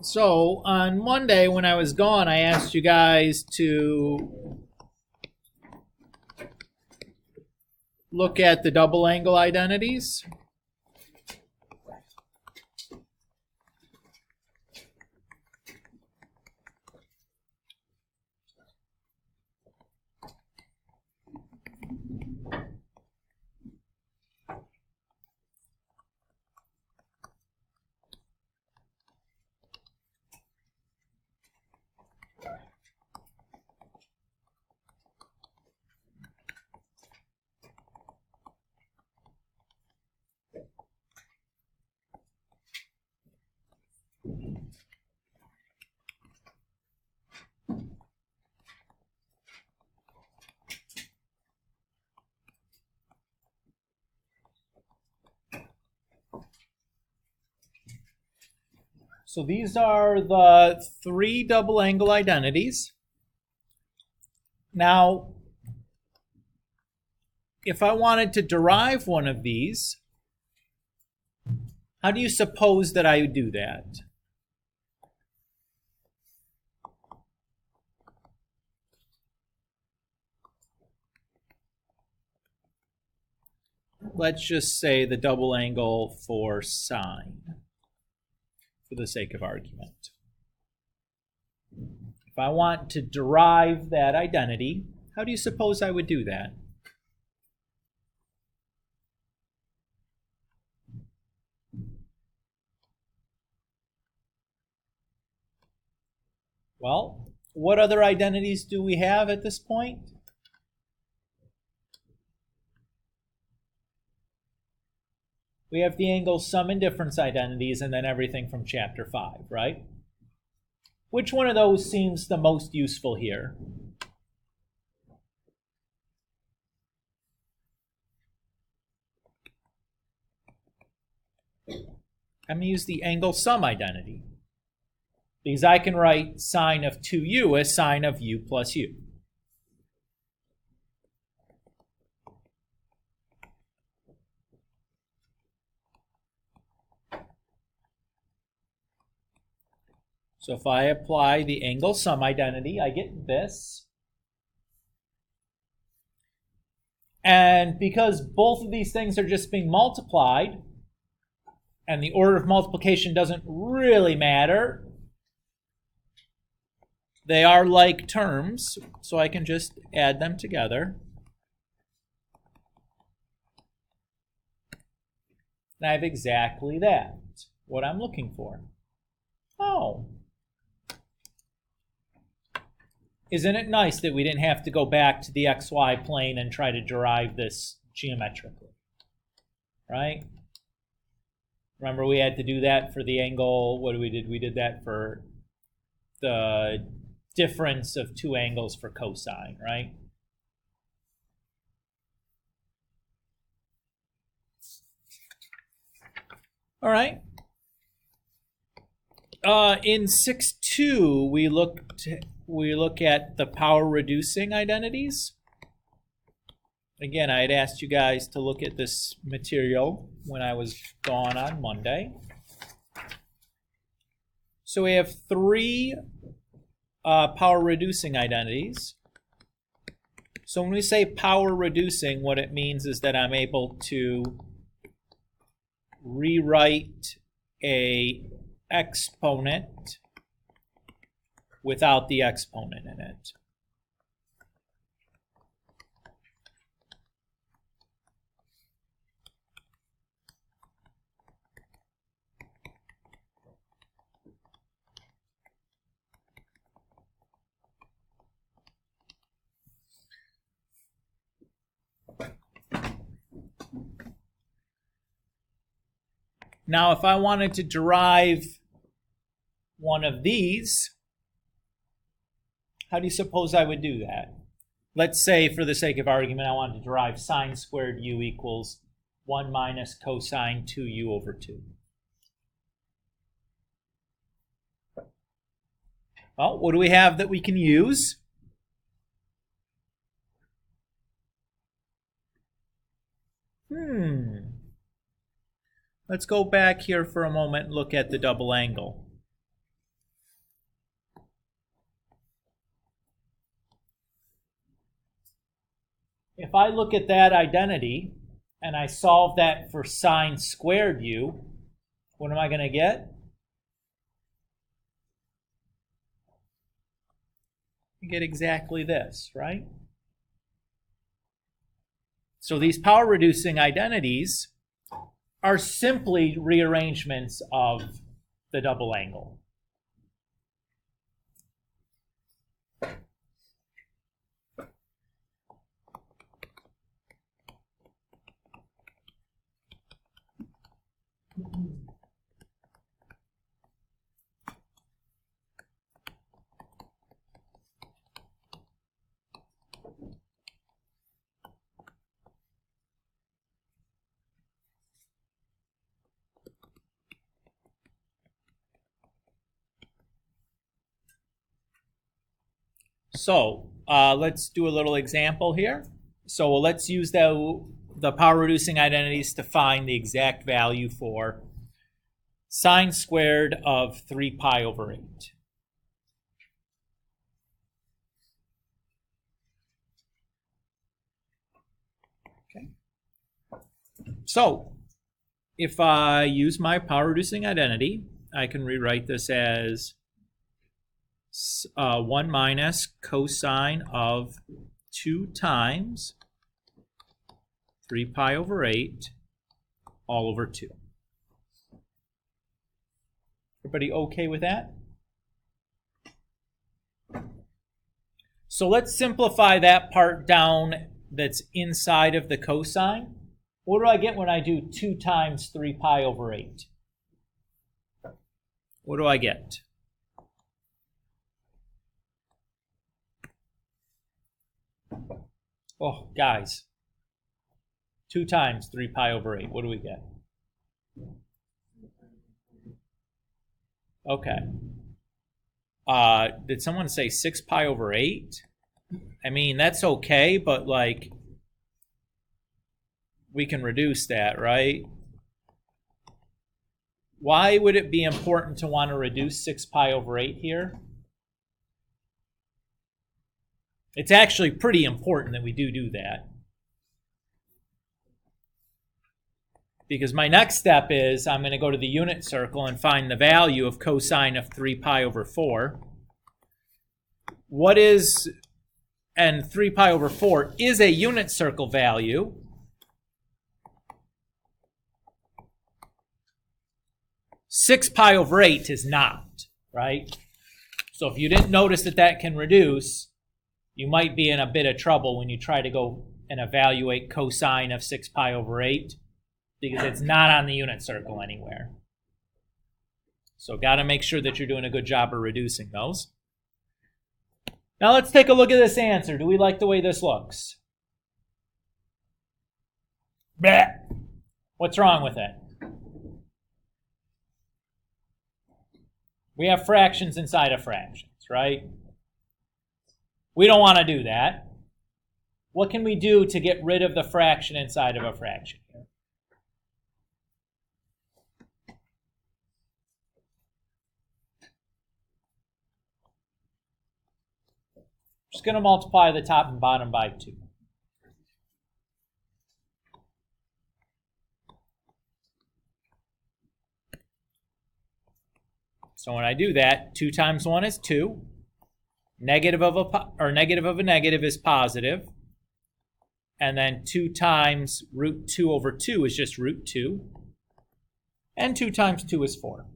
So on Monday when I was gone, I asked you guys to look at the double angle identities. So these are the three double angle identities. Now, if I wanted to derive one of these, how do you suppose that I would do that? Let's just say the double angle for sine, for the sake of argument. If I want to derive that identity, how do you suppose I would do that? Well, what other identities do we have at this point? We have the angle sum and difference identities and then everything from chapter 5, right? Which one of those seems the most useful here? I'm going to use the angle sum identity because I can write sine of 2u as sine of u plus u. So if I apply the angle sum identity, I get this. And because both of these things are just being multiplied, and the order of multiplication doesn't really matter, they are like terms, so I can just add them together. And I have exactly that, what I'm looking for. Oh. Isn't it nice that we didn't have to go back to the xy plane and try to derive this geometrically, right? Remember we had to do that for the angle, what we did? We did that for the difference of two angles for cosine, right? All right. In 6.2, we look at the power reducing identities. Again, I had asked you guys to look at this material when I was gone on Monday. So we have three power reducing identities. So when we say power reducing, what it means is that I'm able to rewrite a exponent without the exponent in it. Now, if I wanted to derive one of these, how do you suppose I would do that? Let's say, for the sake of argument, I wanted to derive sine squared u equals 1 minus cosine 2u over 2. Well, what do we have that we can use? Let's go back here for a moment and look at the double angle. if I look at that identity and I solve that for sine squared u, what am I going to get? You get exactly this, right? So these power-reducing identities are simply rearrangements of the double angle. So let's do a little example here. So let's use the power-reducing identities to find the exact value for sine squared of 3 pi over 8. Okay. So if I use my power-reducing identity, I can rewrite this as 1 minus cosine of 2 times 3 pi over 8 all over 2. Everybody okay with that? So let's simplify that part down that's inside of the cosine. What do I get when I do 2 times 3 pi over 8? What do I get? Oh, guys. 2 times 3 pi over 8. What do we get? Okay. Did someone say 6 pi over 8? I mean, that's okay, but like, we can reduce that, right? Why would it be important to want to reduce 6 pi over 8 here? It's actually pretty important that we do that. Because my next step is I'm going to go to the unit circle and find the value of cosine of 3 pi over 4. And 3 pi over 4 is a unit circle value. Six pi over 8 is not, right? So if you didn't notice that can reduce, you might be in a bit of trouble when you try to go and evaluate cosine of 6 pi over 8, because it's not on the unit circle anywhere. So got to make sure that you're doing a good job of reducing those. Now let's take a look at this answer. Do we like the way this looks? Blech. What's wrong with it? We have fractions inside of fractions, right? We don't want to do that. What can we do to get rid of the fraction inside of a fraction here? Just going to multiply the top and bottom by 2. So when I do that, 2 times 1 is 2. Negative of a negative is positive. And then 2 times root 2 over 2 is just root 2. And 2 times 2 is 4.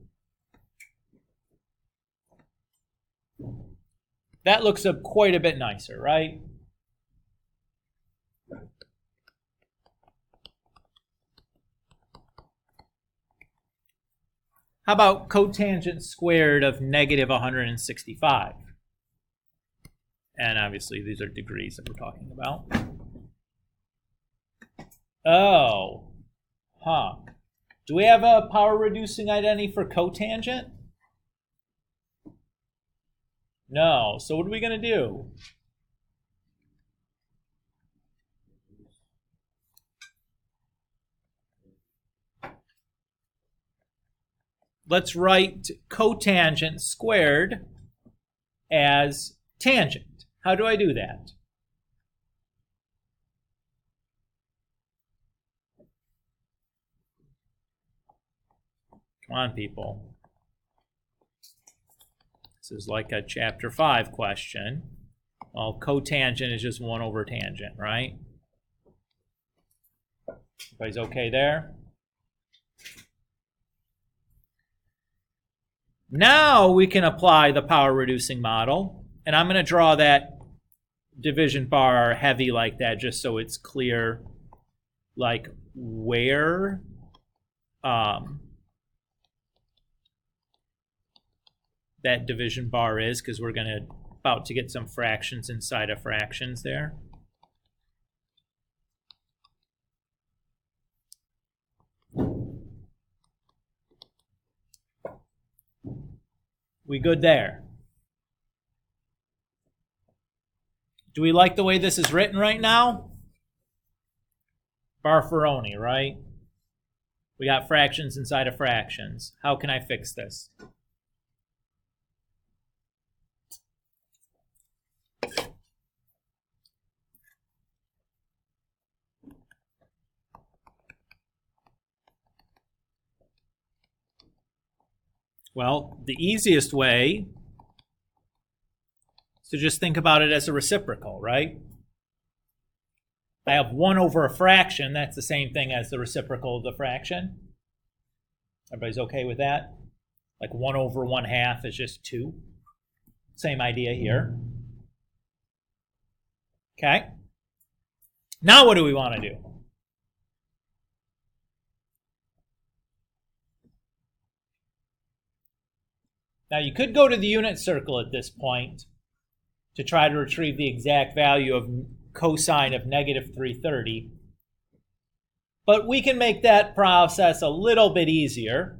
That looks quite a bit nicer, right? How about cotangent squared of negative 165? And obviously these are degrees that we're talking about. Oh, do we have a power reducing identity for cotangent? No. So what are we going to do? Let's write cotangent squared as tangent. How do I do that? Come on, people. This is like a chapter 5 question. Well, cotangent is just 1 over tangent, right? Everybody's okay there? Now we can apply the power reducing model, and I'm going to draw that division bar heavy like that just so it's clear like where that division bar is, because we're about to get some fractions inside of fractions there. We good there? Do we like the way this is written right now? Barfaroni, right? We got fractions inside of fractions. How can I fix this? Well, the easiest way is to just think about it as a reciprocal, right? I have 1 over a fraction. That's the same thing as the reciprocal of the fraction. Everybody's okay with that? Like 1 over 1/2 is just 2. Same idea here. Okay. Now what do we want to do? Now you could go to the unit circle at this point to try to retrieve the exact value of cosine of negative 330. But we can make that process a little bit easier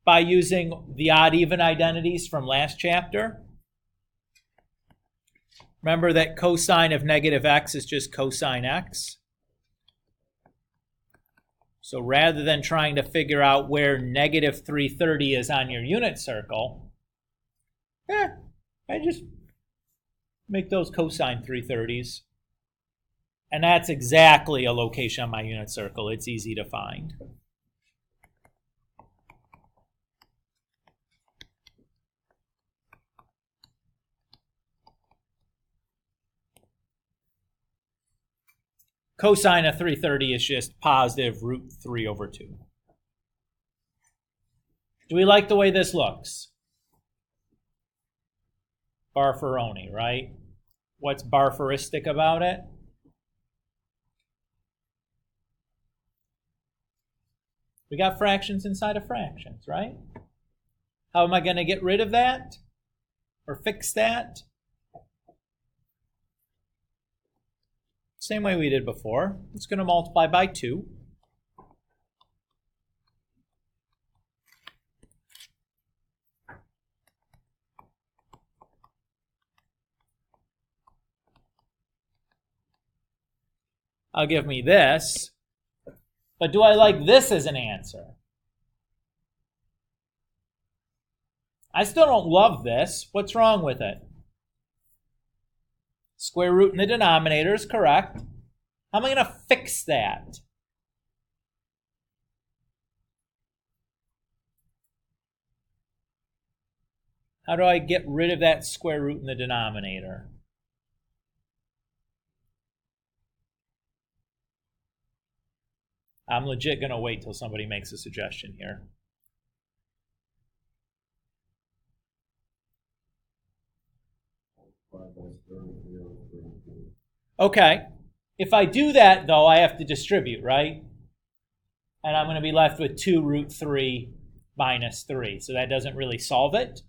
by using the odd-even identities from last chapter. Remember that cosine of negative x is just cosine x. So rather than trying to figure out where negative 330 is on your unit circle, I just make those cosine 330s. And that's exactly a location on my unit circle. It's easy to find. Cosine of 330 is just positive root 3 over 2. Do we like the way this looks? Barfaroni, right? What's barfaristic about it? We got fractions inside of fractions, right? How am I going to get rid of that? Or fix that? Same way we did before. It's going to multiply by 2. I'll give me this. But do I like this as an answer? I still don't love this. What's wrong with it? Square root in the denominator is correct. How am I going to fix that? How do I get rid of that square root in the denominator? I'm legit going to wait till somebody makes a suggestion here. Okay. If I do that, though, I have to distribute, right? And I'm going to be left with 2 root 3 minus 3. So that doesn't really solve it.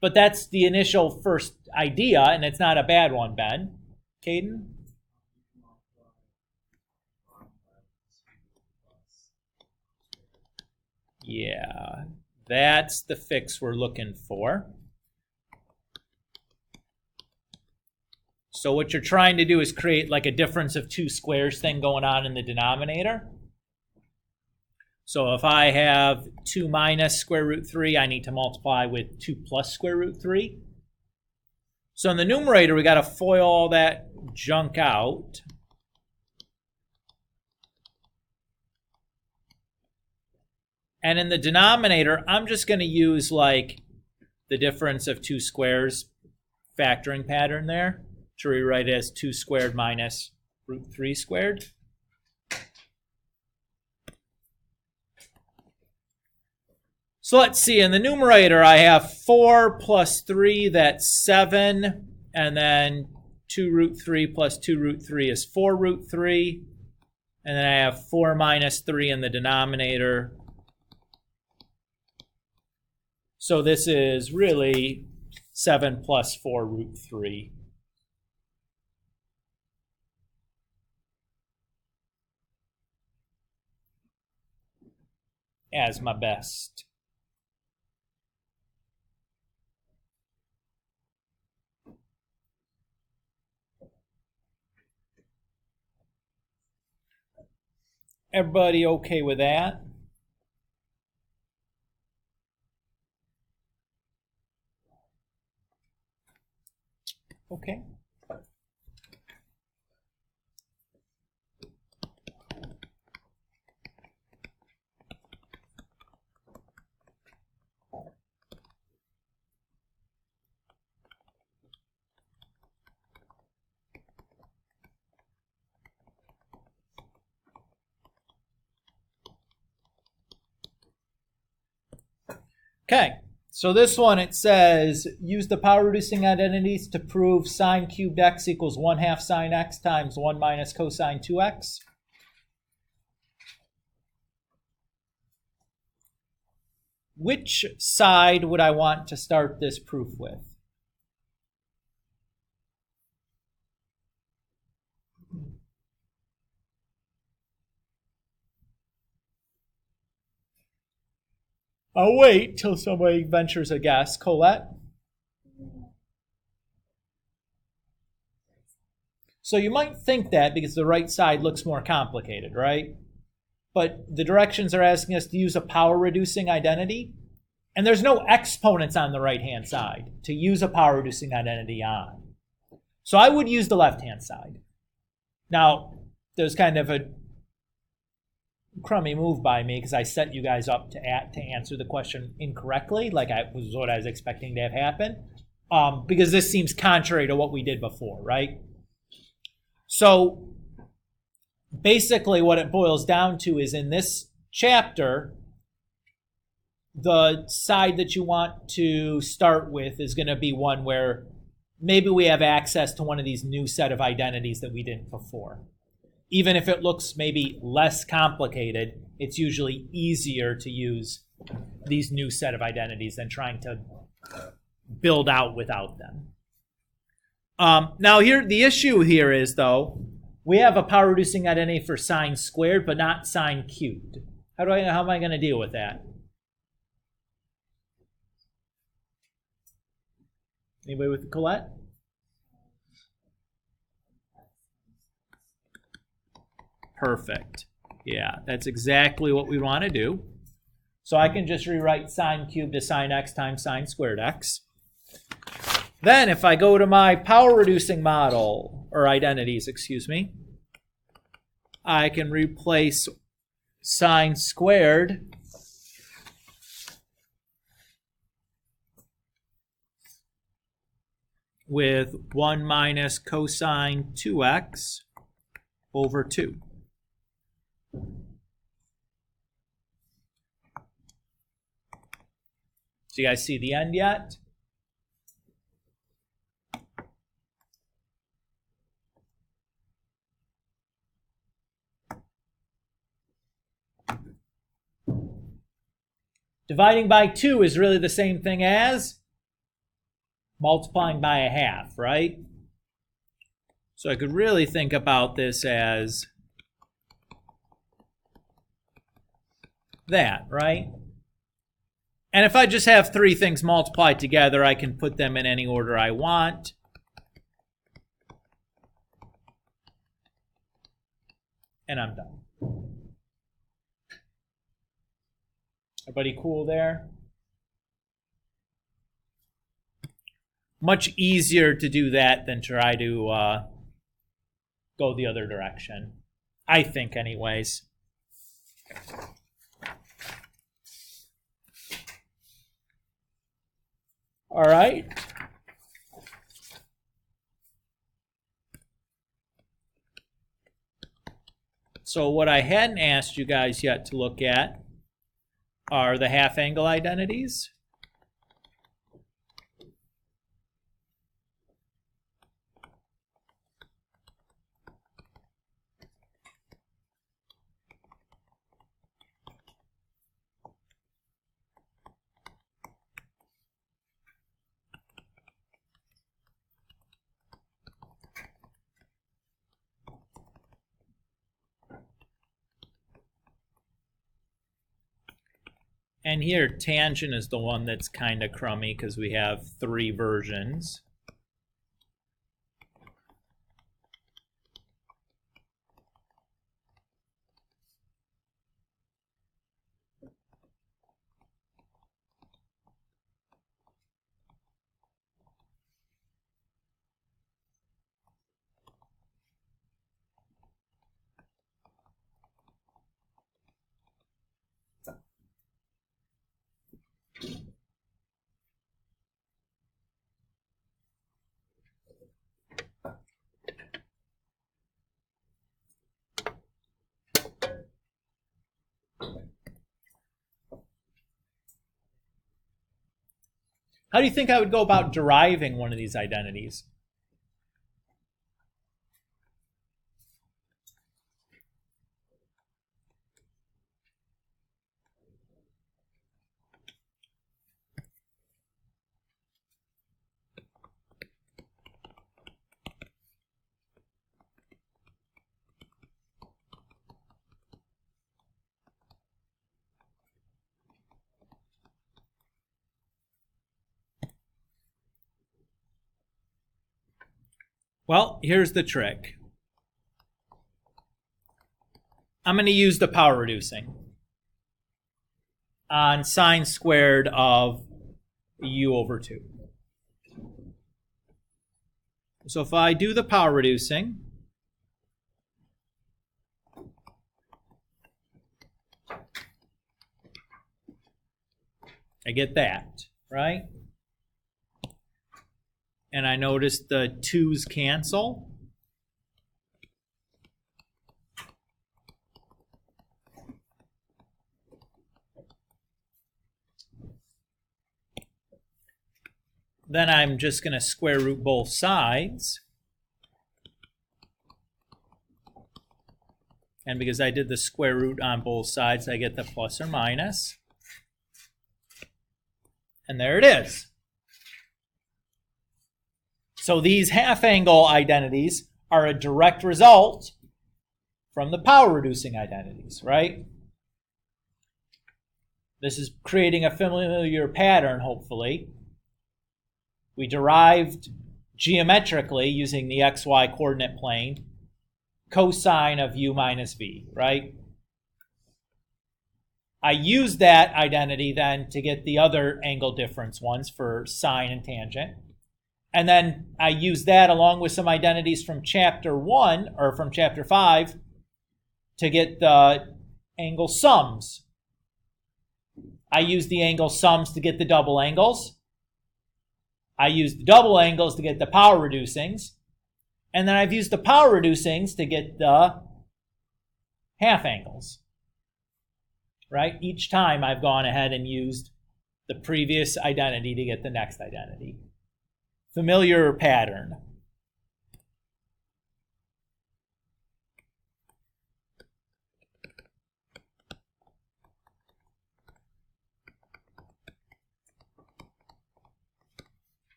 But that's the initial first idea, and it's not a bad one, Ben. Caden? Yeah, that's the fix we're looking for. So what you're trying to do is create like a difference of 2 squares thing going on in the denominator. So if I have 2 minus square root 3, I need to multiply with 2 plus square root 3. So in the numerator, we got to FOIL all that junk out. And in the denominator, I'm just going to use like the difference of two squares factoring pattern there to rewrite it as 2 squared minus root 3 squared. So let's see, in the numerator I have 4 plus 3, that's 7, and then 2 root 3 plus 2 root 3 is 4 root 3, and then I have 4 minus 3 in the denominator. So this is really 7 plus 4 root 3. As my best. Everybody okay with that? Okay. Okay, so this one, it says, use the power reducing identities to prove sine cubed x equals 1/2 sine x times 1 minus cosine 2x. Which side would I want to start this proof with? I'll wait till somebody ventures a guess. Colette? So you might think that because the right side looks more complicated, right? But the directions are asking us to use a power reducing identity, and there's no exponents on the right-hand side to use a power reducing identity on. So I would use the left-hand side. Now, there's kind of a crummy move by me because I set you guys up to answer the question incorrectly, like was what I was expecting to have happen, because this seems contrary to what we did before, right? So basically what it boils down to is in this chapter, the side that you want to start with is going to be one where maybe we have access to one of these new set of identities that we didn't before. Even if it looks maybe less complicated, it's usually easier to use these new set of identities than trying to build out without them. Now here, the issue here is, though, we have a power reducing identity for sine squared, but not sine cubed. How am I going to deal with that? Anybody with Colette? Perfect. Yeah, that's exactly what we want to do. So I can just rewrite sine cubed as sine x times sine squared x. Then if I go to my power reducing model, or identities, excuse me, I can replace sine squared with 1 minus cosine 2x over 2. So you guys see the end yet? Dividing by 2 is really the same thing as multiplying by a half, right? So I could really think about this as that, right? And if I just have three things multiplied together, I can put them in any order I want. And I'm done. Everybody cool there? Much easier to do that than try to go the other direction. I think anyways. All right. So what I hadn't asked you guys yet to look at are the half-angle identities. And here, tangent is the one that's kind of crummy because we have 3 versions. How do you think I would go about deriving one of these identities? Well, here's the trick. I'm going to use the power reducing on sine squared of u over 2. So if I do the power reducing, I get that, right? And I notice the 2's cancel. Then I'm just going to square root both sides. And because I did the square root on both sides, I get the plus or minus. And there it is. So these half-angle identities are a direct result from the power-reducing identities, right? This is creating a familiar pattern, hopefully. We derived geometrically, using the xy coordinate plane, cosine of u minus v, right? I used that identity then to get the other angle difference ones for sine and tangent. And then I use that along with some identities from chapter 1 or from chapter 5 to get the angle sums. I use the angle sums to get the double angles. I use the double angles to get the power reducings. And then I've used the power reducings to get the half angles. Right? Each time I've gone ahead and used the previous identity to get the next identity. Familiar pattern.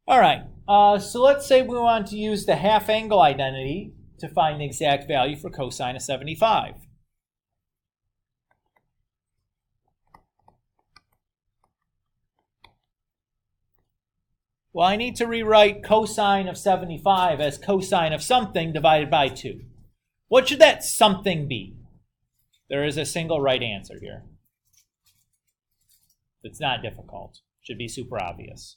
All right, so let's say we want to use the half-angle identity to find the exact value for cosine of 75. Well, I need to rewrite cosine of 75 as cosine of something divided by 2. What should that something be? There is a single right answer here. It's not difficult. Should be super obvious.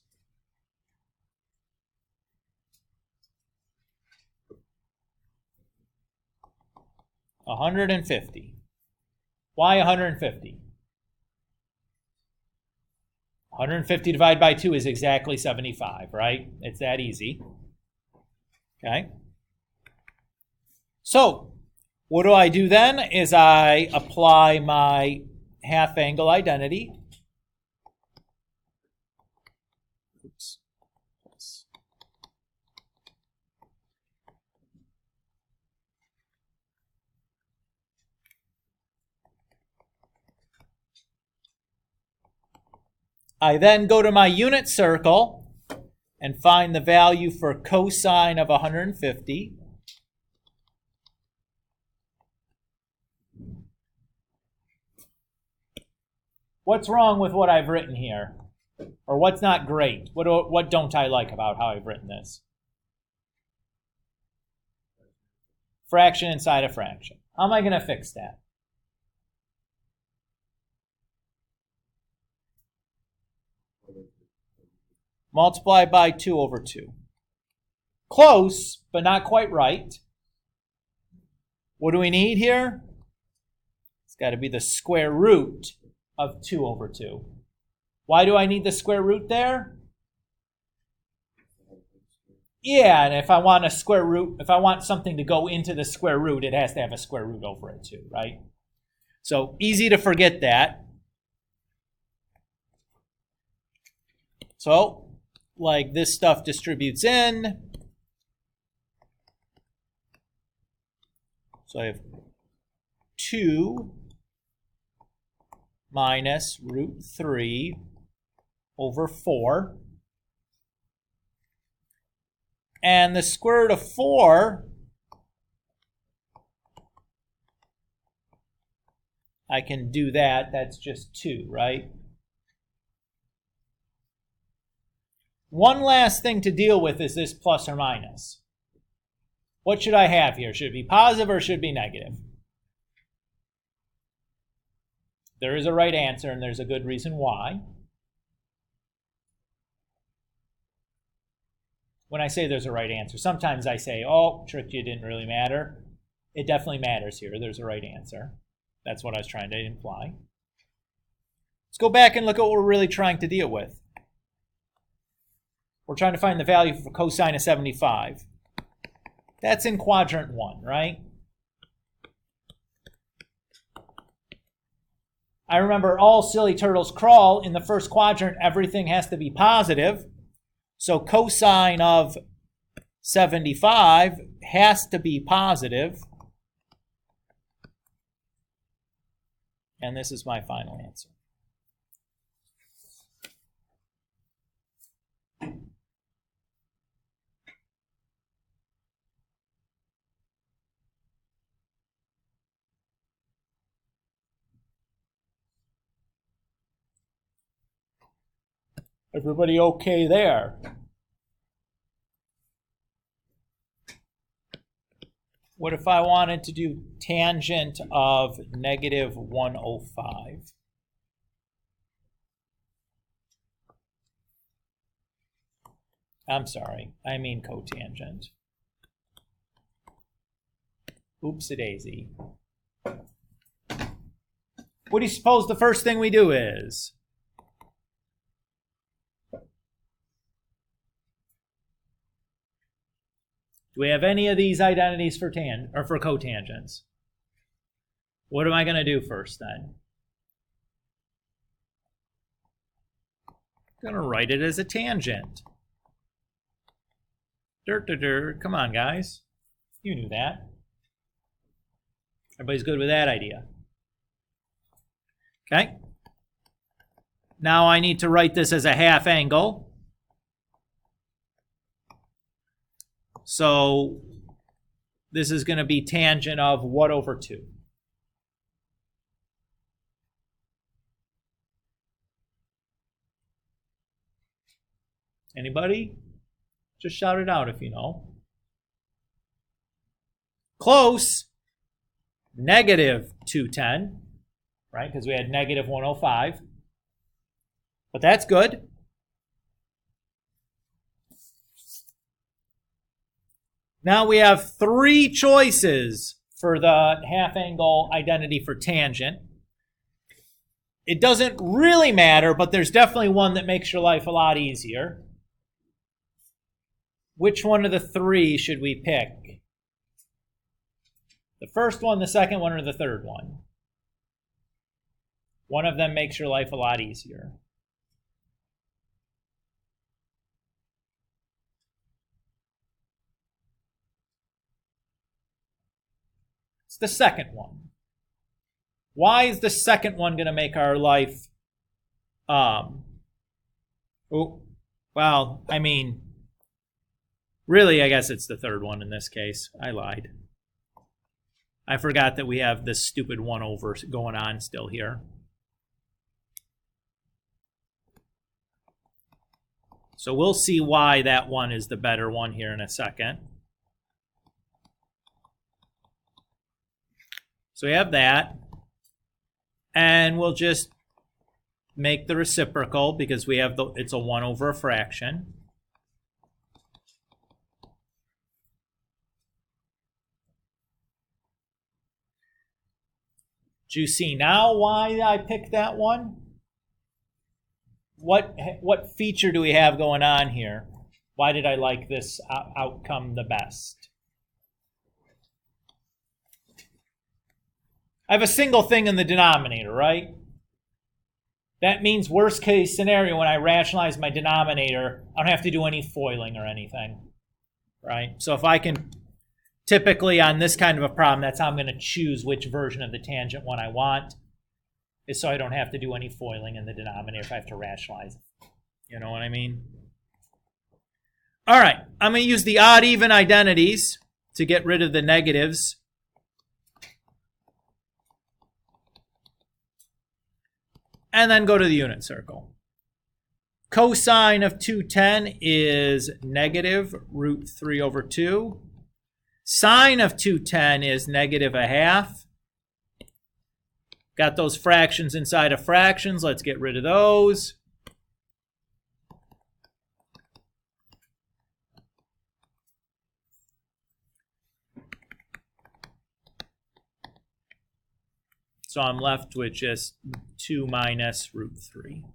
150. Why 150? 150 divided by 2 is exactly 75, right? It's that easy. Okay. So what do I do then is I apply my half angle identity. Oops. I then go to my unit circle and find the value for cosine of 150. What's wrong with what I've written here? Or what's not great? What don't I like about how I've written this? Fraction inside a fraction. How am I going to fix that? Multiply by 2 over 2. Close, but not quite right. What do we need here? It's got to be the square root of 2 over 2. Why do I need the square root there? Yeah, and if I want a square root, if I want something to go into the square root, it has to have a square root over it too, right? So easy to forget that. So, like this stuff distributes in. So I have 2 minus root 3 over 4. And the square root of 4, I can do that. That's just 2, right? One last thing to deal with is this plus or minus. What should I have here? Should it be positive or should it be negative? There is a right answer, and there's a good reason why. When I say there's a right answer, sometimes I say, oh, tricked you, didn't really matter. It definitely matters here. There's a right answer. That's what I was trying to imply. Let's go back and look at what we're really trying to deal with. We're trying to find the value for cosine of 75. That's in quadrant 1, right? I remember all silly turtles crawl. In the first quadrant, everything has to be positive. So cosine of 75 has to be positive. And this is my final answer. Everybody okay there? What if I wanted to do tangent of negative 105? I'm sorry, I mean cotangent. Oopsie-daisy. What do you suppose the first thing we do is? Do we have any of these identities for cotangents? What am I going to do first then? I'm going to write it as a tangent. Come on, guys. You knew that. Everybody's good with that idea. Okay. Now I need to write this as a half angle. So this is going to be tangent of what over 2? Anybody? Just shout it out if you know. Close. Negative 210, right? Because we had negative 105. But that's good. Now we have 3 choices for the half angle identity for tangent. It doesn't really matter, but there's definitely one that makes your life a lot easier. Which one of the three should we pick? The first one, the second one, or the third one? One of them makes your life a lot easier. It's the second one. Why is the second one going to make our life, really, I guess it's the third one in this case. I lied. I forgot that we have this stupid 1 over going on still here. So we'll see why that one is the better one here in a second. So we have that. And we'll just make the reciprocal because we have it's a 1 over a fraction. Do you see now why I picked that one? What feature do we have going on here? Why did I like this outcome the best? I have a single thing in the denominator, right? That means worst case scenario, when I rationalize my denominator, I don't have to do any foiling or anything, right? So if I can, typically on this kind of a problem, that's how I'm going to choose which version of the tangent one I want, is so I don't have to do any foiling in the denominator if I have to rationalize it. You know what I mean? All right, I'm going to use the odd-even identities to get rid of the negatives. And then go to the unit circle. Cosine of 210 is negative root 3 over 2. Sine of 210 is negative a half. Got those fractions inside of fractions. Let's get rid of those. So I'm left with just 2 minus root 3.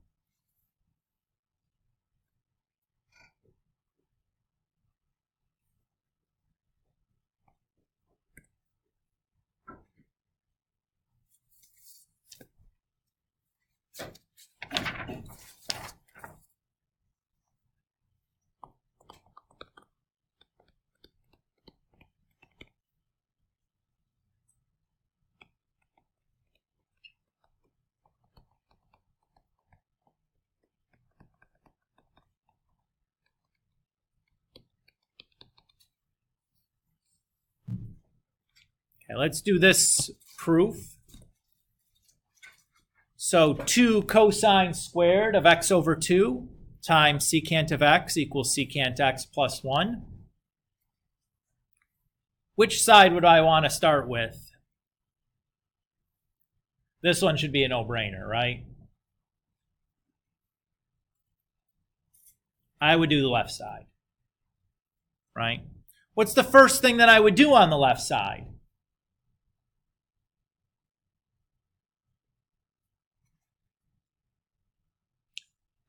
Okay, let's do this proof. So 2 cosine squared of x over 2 times secant of x equals secant x plus 1. Which side would I want to start with? This one should be a no-brainer, right? I would do the left side, right? What's the first thing that I would do on the left side?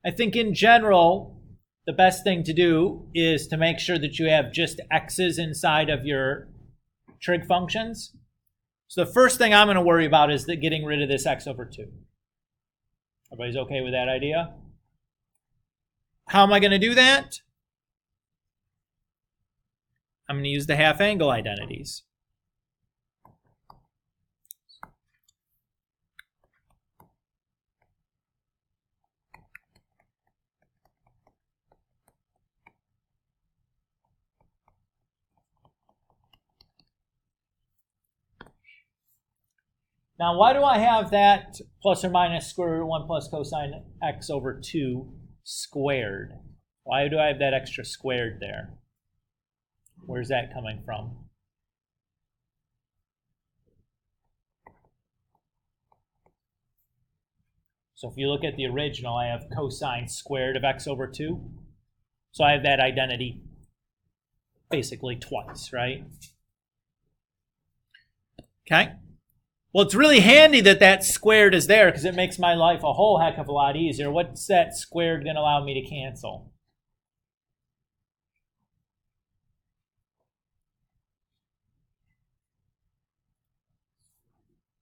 I think in general, the best thing to do is to make sure that you have just x's inside of your trig functions. So the first thing I'm going to worry about is getting rid of this x over 2. Everybody's okay with that idea? How am I going to do that? I'm going to use the half angle identities. Now, why do I have that plus or minus square root 1 plus cosine x over 2 squared? Why do I have that extra squared there? Where's that coming from? So if you look at the original, I have cosine squared of x over 2. So I have that identity basically twice, right? Okay? Well, it's really handy that that squared is there because it makes my life a whole heck of a lot easier. What's that squared going to allow me to cancel?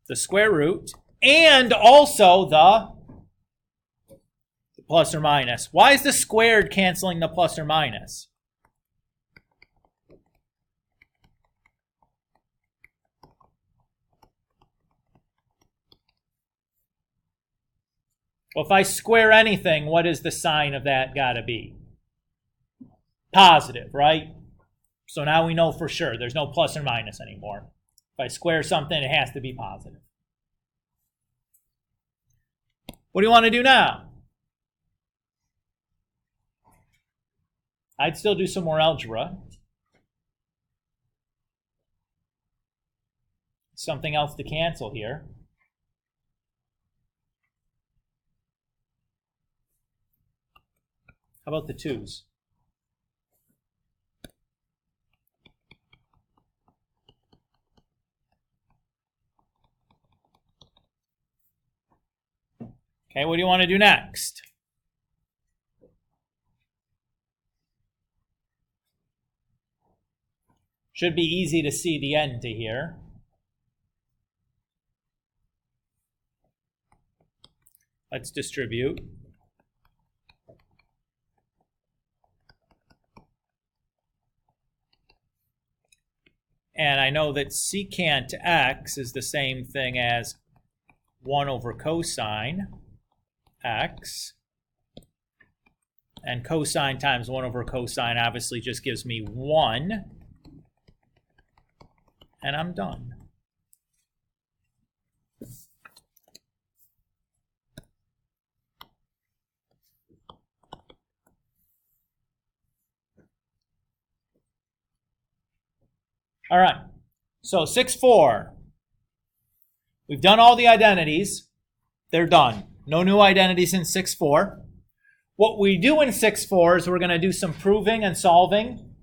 The square root, and also the plus or minus. Why is the squared canceling the plus or minus? Well, if I square anything, what is the sign of that got to be? Positive, right? So now we know for sure there's no plus or minus anymore. If I square something, it has to be positive. What do you want to do now? I'd still do some more algebra. Something else to cancel here. How about the 2's? Okay, what do you want to do next? Should be easy to see the end to here. Let's distribute. And I know that secant x is the same thing as 1 over cosine x. And cosine times 1 over cosine obviously just gives me 1. And I'm done. All right, so 6-4. We've done all the identities. They're done. No new identities in 6-4. What we do in 6-4 is we're going to do some proving and solving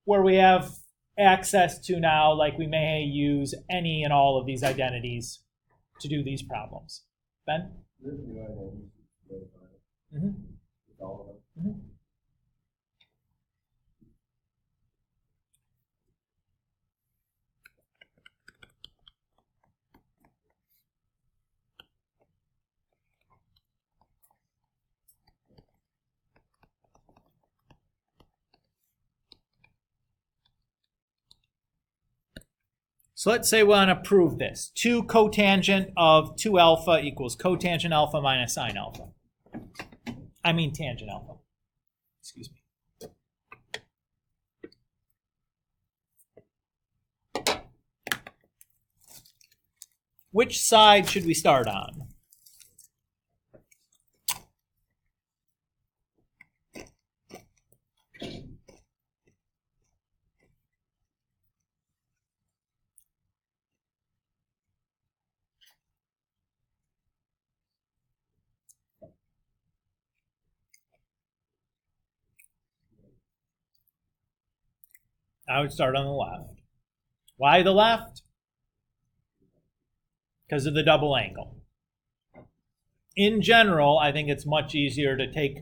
where we have access to now, like we may use any and all of these identities to do these problems. Ben? Mm-hmm. Mm-hmm. So let's say we want to prove this. 2 cotangent of 2 alpha equals cotangent alpha minus sine alpha. I mean tangent alpha. Excuse me. Which side should we start on? I would start on the left. Why the left? Because of the double angle. In general, I think it's much easier to take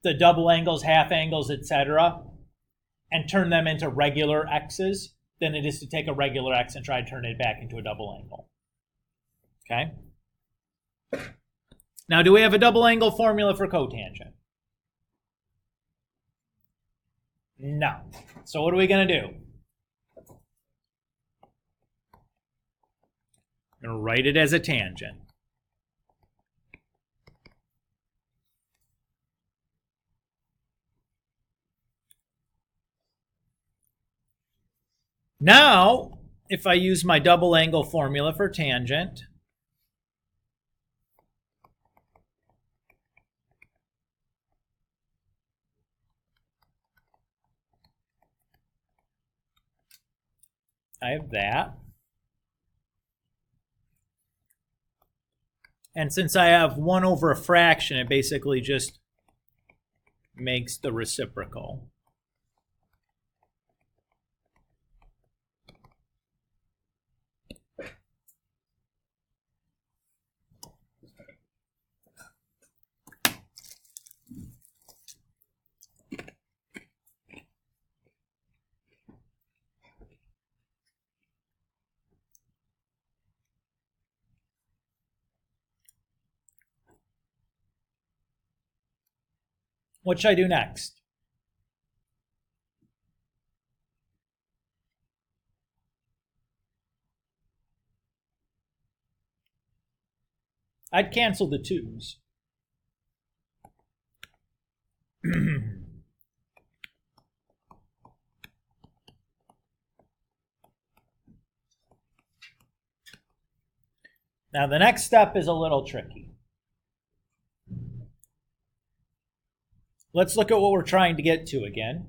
the double angles, half angles, etc., and turn them into regular x's than it is to take a regular x and try to turn it back into a double angle. Okay? Now, do we have a double angle formula for cotangent? No. So what are we going to do? I'm going to write it as a tangent. Now, if I use my double angle formula for tangent, I have that. And since I have 1 over a fraction, it basically just makes the reciprocal. What should I do next? I'd cancel the 2's. Now the next step is a little tricky. Let's look at what we're trying to get to again.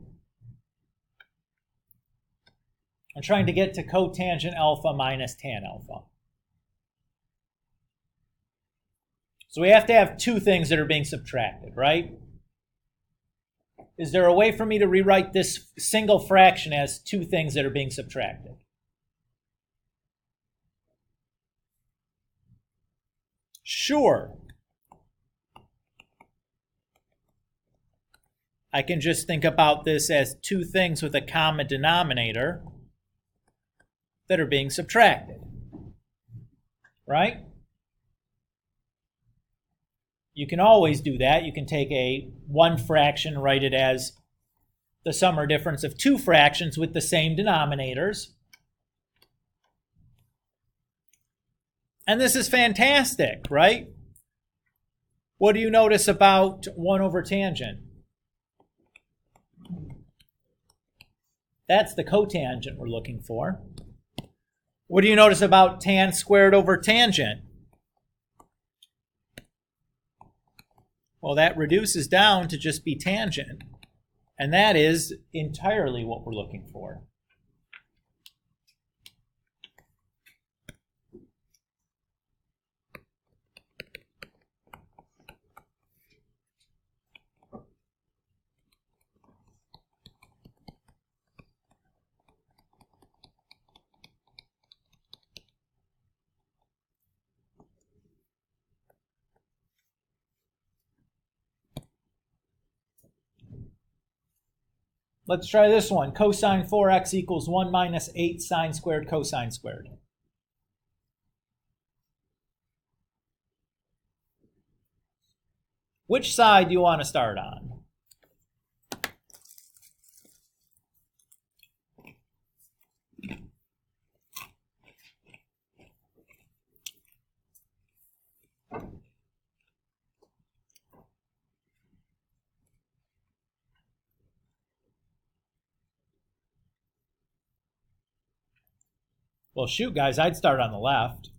I'm trying to get to cotangent alpha minus tan alpha. So we have to have two things that are being subtracted, right? Is there a way for me to rewrite this single fraction as two things that are being subtracted? Sure. I can just think about this as two things with a common denominator that are being subtracted, right? You can always do that. You can take a one fraction, write it as the sum or difference of two fractions with the same denominators. And this is fantastic, right? What do you notice about 1 over tangent? That's the cotangent we're looking for. What do you notice about tan squared over tangent? Well, that reduces down to just be tangent. And that is entirely what we're looking for. Let's try this one. Cosine 4x equals 1 minus 8 sine squared cosine squared. Which side do you want to start on? Well, shoot, guys, I'd start on the left.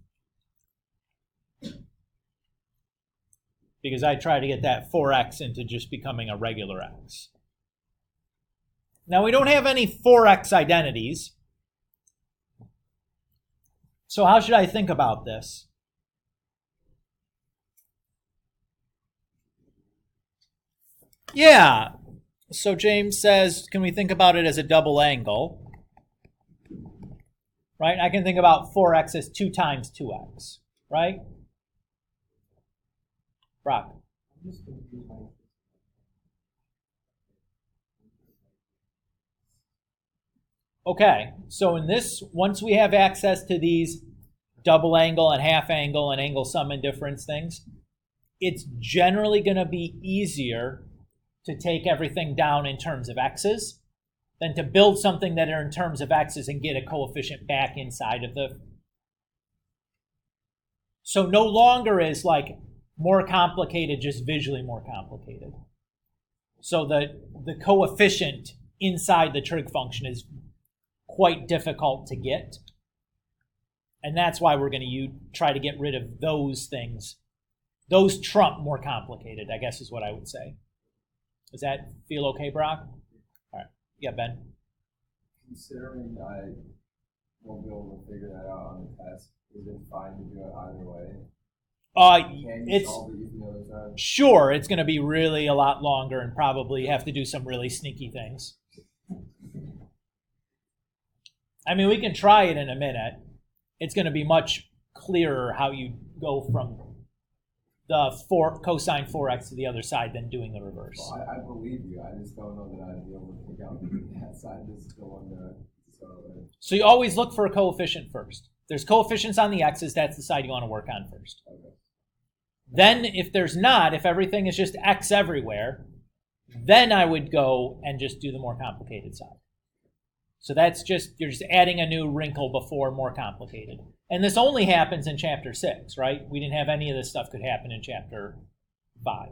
Because I'd try to get that 4x into just becoming a regular x. Now, we don't have any 4x identities. So how should I think about this? Yeah. So James says, can we think about it as a double angle? Right? I can think about 4x as 2 times 2x, right? Brock. Okay, so in this, once we have access to these double angle and half angle and angle sum and difference things, it's generally going to be easier to take everything down in terms of x's than to build something that are in terms of x's and get a coefficient back inside of the... So no longer is like more complicated, just visually more complicated. So the coefficient inside the trig function is quite difficult to get. And that's why we're going to try to get rid of those things. Those trump more complicated, I guess is what I would say. Does that feel okay, Brock? All right. Yeah, Ben? Considering I won't be able to figure that out on the test, is it fine to do it either way? Can you solve it using the other side? Sure, it's going to be really a lot longer and probably have to do some really sneaky things. I mean, we can try it in a minute. It's going to be much clearer how you go from the cosine 4x to the other side than doing the reverse. Well, I believe you. I just don't know that I'd be able to pick out that side. This is the one to start with. So you always look for a coefficient first. There's coefficients on the x's. That's the side you want to work on first. Okay. Then if there's not, if everything is just x everywhere, Then I would go and just do the more complicated side. So that's just, you're just adding a new wrinkle before more complicated. And this only happens in chapter 6, right? We didn't have any of this stuff could happen in chapter 5.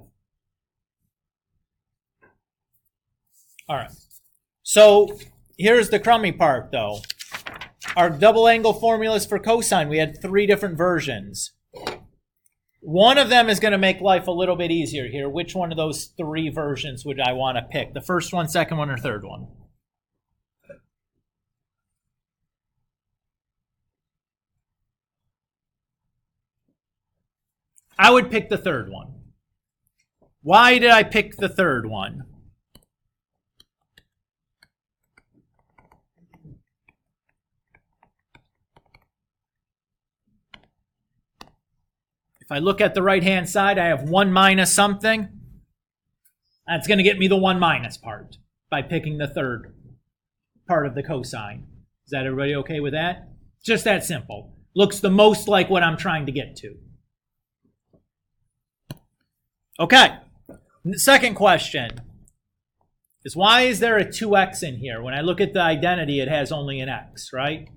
All right. So here's the crummy part, though. Our double angle formulas for cosine, we had 3 different versions. One of them is going to make life a little bit easier here. Which one of those 3 versions would I want to pick? The first one, second one, or third one? I would pick the third one. Why did I pick the third one? If I look at the right-hand side, I have 1 minus something. That's going to get me the 1 minus part by picking the third part of the cosine. Is that everybody okay with that? Just that simple. Looks the most like what I'm trying to get to. Okay. The second question is, why is there a 2x in here? When I look at the identity, it has only an x, right?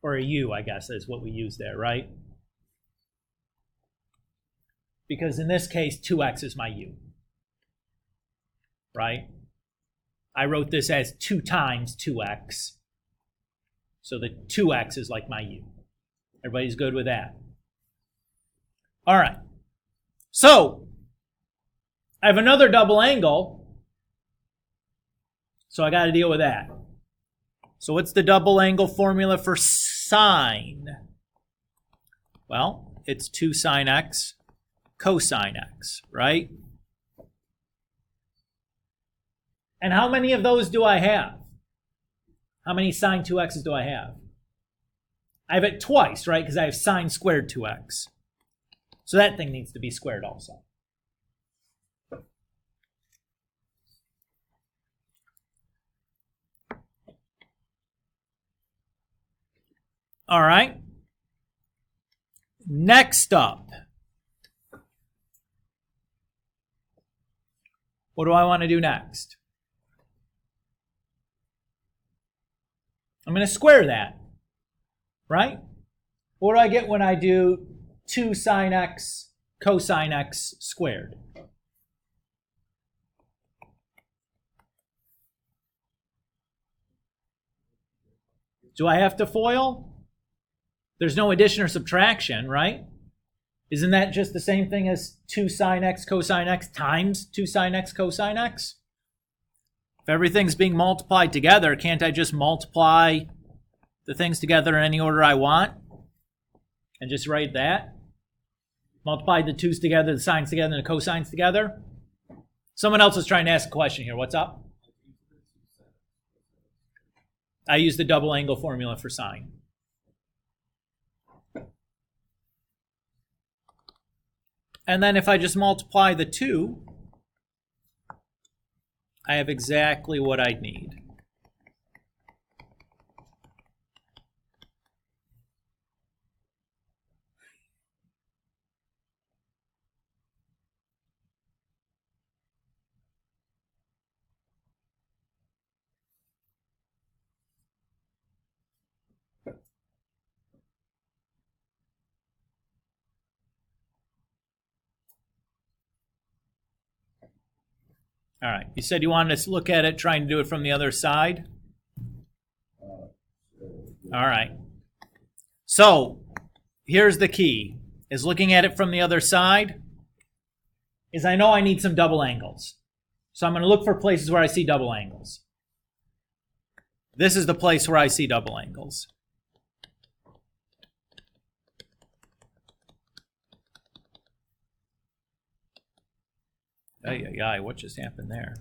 Or a u, I guess, is what we use there, right? Because in this case, 2x is my u, right? I wrote this as 2 times 2x. So the 2x is like my u. Everybody's good with that? All right. So I have another double angle, so I got to deal with that. So what's the double angle formula for sine? Well, it's 2 sine x cosine x, right? And how many of those do I have? How many sine 2x's do I have? I have it twice, right? Because I have sine squared 2x. So that thing needs to be squared also. All right. Next up, what do I want to do next? I'm going to square that, right? What do I get when I do 2 sine x cosine x squared? Do I have to FOIL? There's no addition or subtraction, right? Isn't that just the same thing as 2 sine x cosine x times 2 sine x cosine x? If everything's being multiplied together, can't I just multiply the things together in any order I want? And just write that? Multiply the 2's together, the sines together, and the cosines together? Someone else is trying to ask a question here. What's up? I use the double angle formula for sine. And then if I just multiply the 2, I have exactly what I'd need. All right. You said you wanted to look at it, trying to do it from the other side? All right. So here's the key, is looking at it from the other side, is I know I need some double angles. So I'm going to look for places where I see double angles. This is the place where I see double angles. Ay, what just happened there?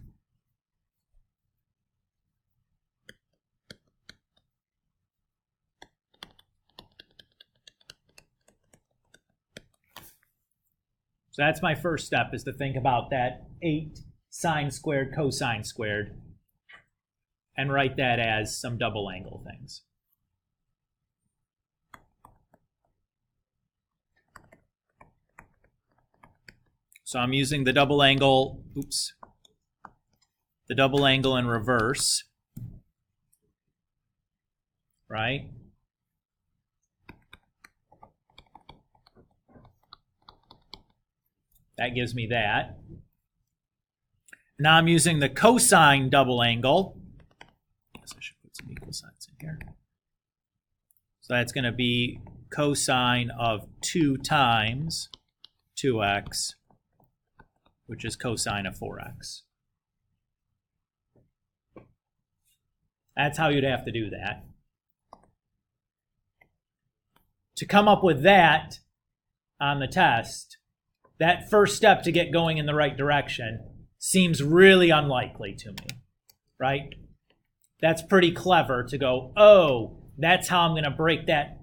So that's my first step, is to think about that 8 sine squared cosine squared and write that as some double angle things. So I'm using the double angle, the double angle in reverse, right? That gives me that. Now I'm using the cosine double angle. I guess I should put some equal signs in here. So that's going to be cosine of 2 times 2x, which is cosine of 4x. That's how you'd have to do that. To come up with that on the test, that first step to get going in the right direction seems really unlikely to me, right? That's pretty clever to go, oh, that's how I'm going to break that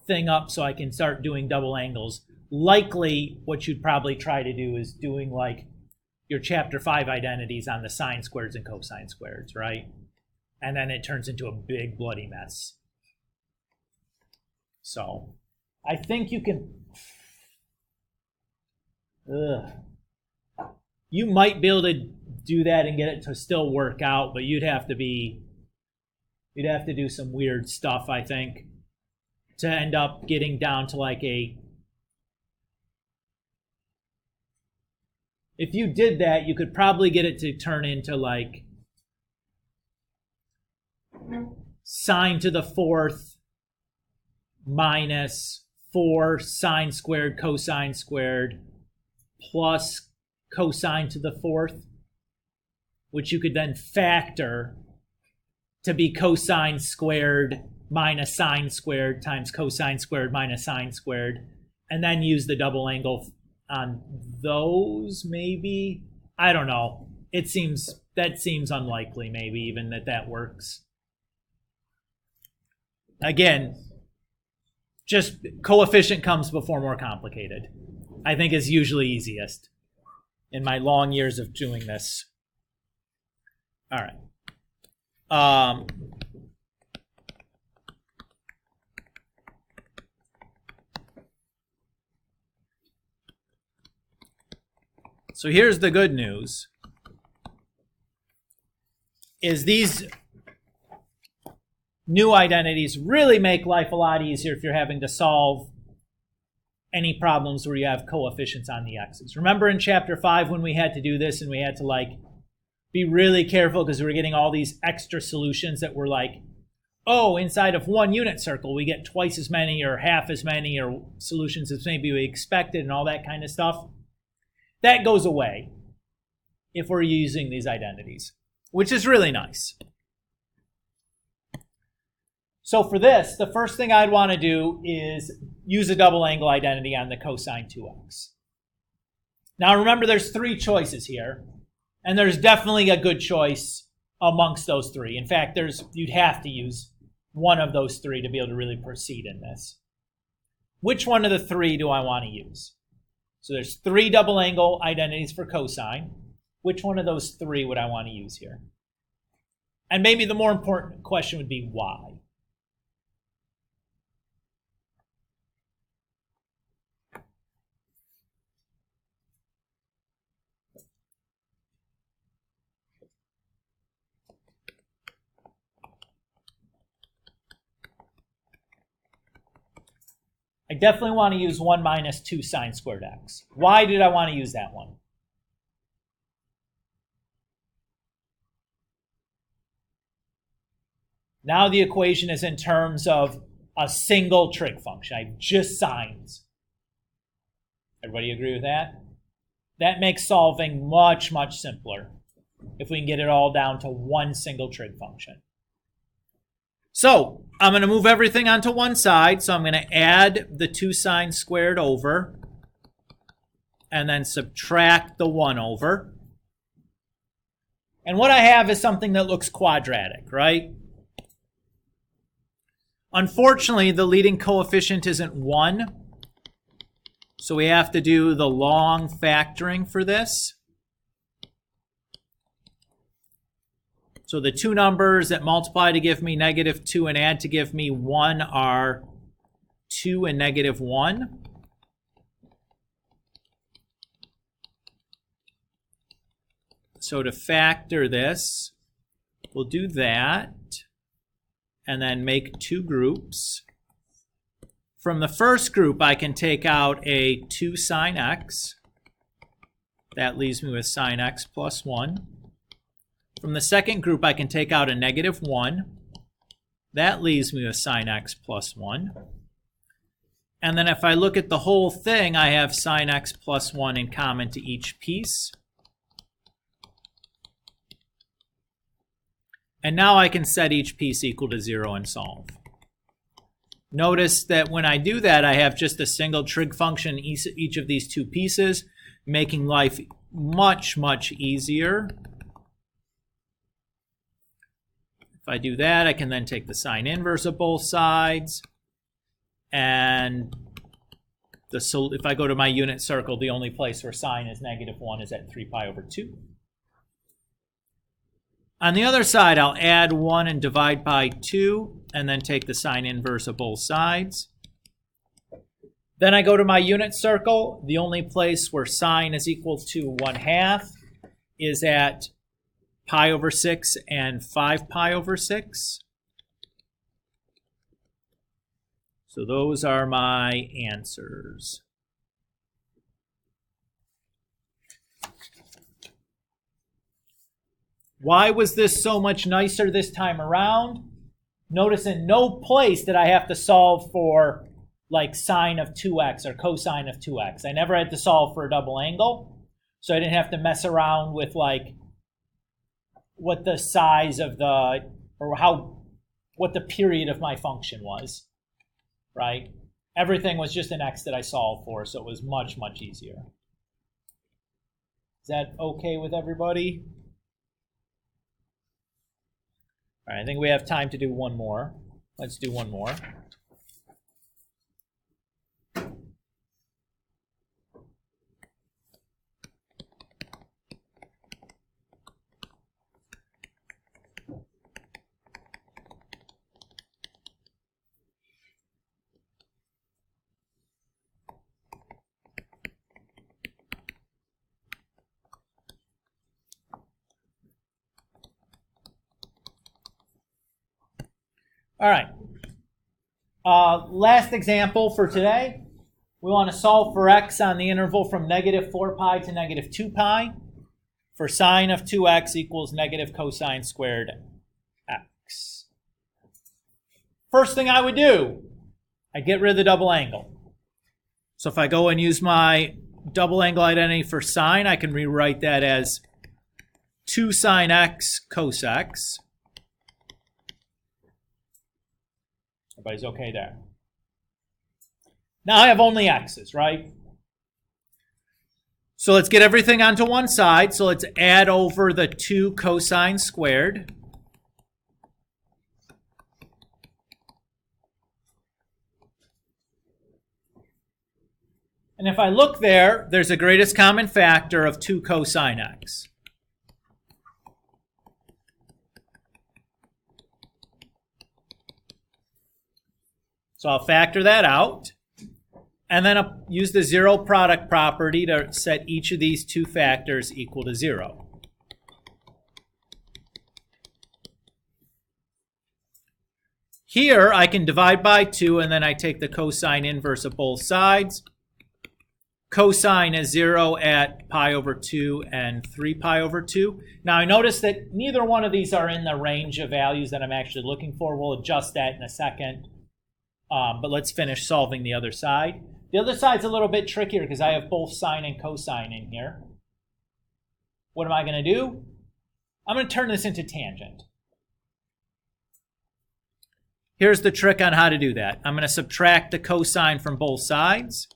thing up so I can start doing double angles. Likely, what you'd probably try to do is doing like your chapter 5 identities on the sine squareds and cosine squareds, right? And then it turns into a big bloody mess. So I think you can... You might be able to do that and get it to still work out, but you'd have to do some weird stuff, I think, to end up getting down to like a... If you did that, you could probably get it to turn into like sine to the 4th minus 4 sine squared cosine squared plus cosine to the 4th, which you could then factor to be cosine squared minus sine squared times cosine squared minus sine squared, and then use the double angle on those, maybe? I don't know. That seems unlikely, maybe, even that works. Again, just coefficient comes before more complicated. I think is usually easiest in my long years of doing this. All right. So here's the good news, is these new identities really make life a lot easier if you're having to solve any problems where you have coefficients on the x's. Remember in chapter 5 when we had to do this and we had to like be really careful because we were getting all these extra solutions that were like, oh, inside of one unit circle we get twice as many or half as many or solutions as maybe we expected and all that kind of stuff. That goes away if we're using these identities, which is really nice. So for this, the first thing I'd want to do is use a double angle identity on the cosine 2x. Now remember, there's 3 choices here, and there's definitely a good choice amongst those 3. In fact, you'd have to use one of those 3 to be able to really proceed in this. Which one of the 3 do I want to use? So there's 3 double angle identities for cosine. Which one of those 3 would I want to use here? And maybe the more important question would be why. I definitely want to use 1 minus 2 sine squared x. Why did I want to use that one? Now the equation is in terms of a single trig function. I have just sines. Everybody agree with that? That makes solving much, much simpler if we can get it all down to one single trig function. So I'm going to move everything onto one side. So I'm going to add the 2 sine squared over and then subtract the 1 over. And what I have is something that looks quadratic, right? Unfortunately, the leading coefficient isn't 1. So we have to do the long factoring for this. So the 2 numbers that multiply to give me -2 and add to give me 1 are 2 and -1. So to factor this, we'll do that, and then make two groups. From the first group, I can take out a 2 sine x. That leaves me with sine x plus 1. From the second group, I can take out a negative 1. That leaves me with sine x plus 1. And then if I look at the whole thing, I have sine x plus 1 in common to each piece. And now I can set each piece equal to 0 and solve. Notice that when I do that, I have just a single trig function each of these two pieces, making life much, much easier. If I do that, I can then take the sine inverse of both sides. And if I go to my unit circle, the only place where sine is negative 1 is at 3 pi over 2. On the other side, I'll add 1 and divide by 2, and then take the sine inverse of both sides. Then I go to my unit circle. The only place where sine is equal to 1/2 is at pi over 6 and 5 pi over 6. So those are my answers. Why was this so much nicer this time around? Notice in no place did I have to solve for like sine of 2x or cosine of 2x. I never had to solve for a double angle, so I didn't have to mess around with like what the size of the, or what the period of my function was, right? Everything was just an x that I solved for, so it was much, much easier. Is that okay with everybody? All right, I think we have time to do one more. Let's do one more. All right, last example for today. We want to solve for x on the interval from negative 4 pi to negative 2 pi for sine of 2x equals negative cosine squared x. First thing I would do, I get rid of the double angle. So if I go and use my double angle identity for sine, I can rewrite that as 2 sine x cos x. Everybody's okay there. Now I have only x's, right? So let's get everything onto one side. So let's add over the 2 cosine squared. And if I look there, there's a greatest common factor of 2 cosine x. So I'll factor that out, and then I'll use the zero product property to set each of these two factors equal to 0. Here I can divide by 2, and then I take the cosine inverse of both sides. Cosine is 0 at pi over 2 and 3 pi over 2. Now I notice that neither one of these are in the range of values that I'm actually looking for. We'll adjust that in a second. But let's finish solving the other side. The other side's a little bit trickier because I have both sine and cosine in here. What am I going to do? I'm going to turn this into tangent. Here's the trick on how to do that. I'm going to subtract the cosine from both sides.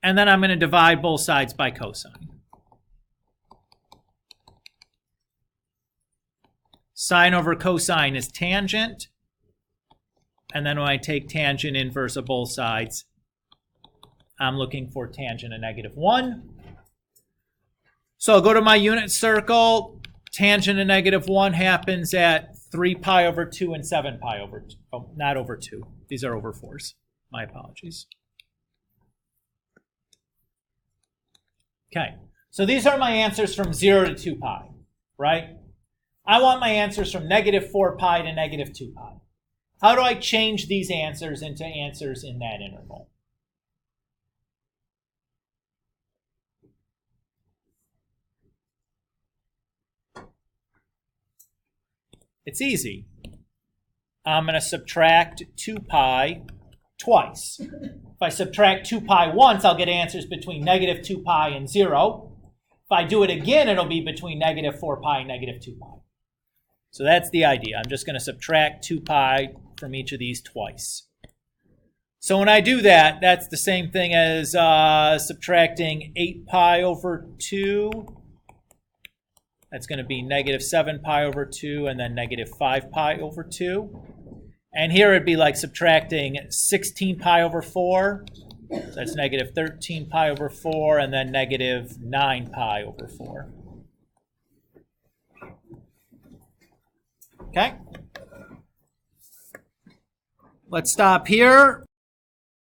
And then I'm going to divide both sides by cosine. Sine over cosine is tangent. And then when I take tangent inverse of both sides, I'm looking for tangent of negative 1. So I'll go to my unit circle. Tangent of negative 1 happens at 3 pi over 2 and 7 pi over 2. Oh, not over 2. These are over 4s. My apologies. Okay, So these are my answers from 0 to 2 pi, right? I want my answers from negative 4 pi to negative 2 pi. How do I change these answers into answers in that interval? It's easy. I'm going to subtract 2 pi twice. If I subtract 2 pi once, I'll get answers between negative 2 pi and 0. If I do it again, it'll be between negative 4 pi and negative 2 pi. So that's the idea. I'm just going to subtract 2 pi from each of these twice. So when I do that, that's the same thing as subtracting 8 pi over 2. That's going to be negative 7 pi over 2 and then negative 5 pi over 2. And here it'd be like subtracting 16 pi over 4. So that's negative 13 pi over 4 and then negative 9 pi over 4. Okay? Let's stop here.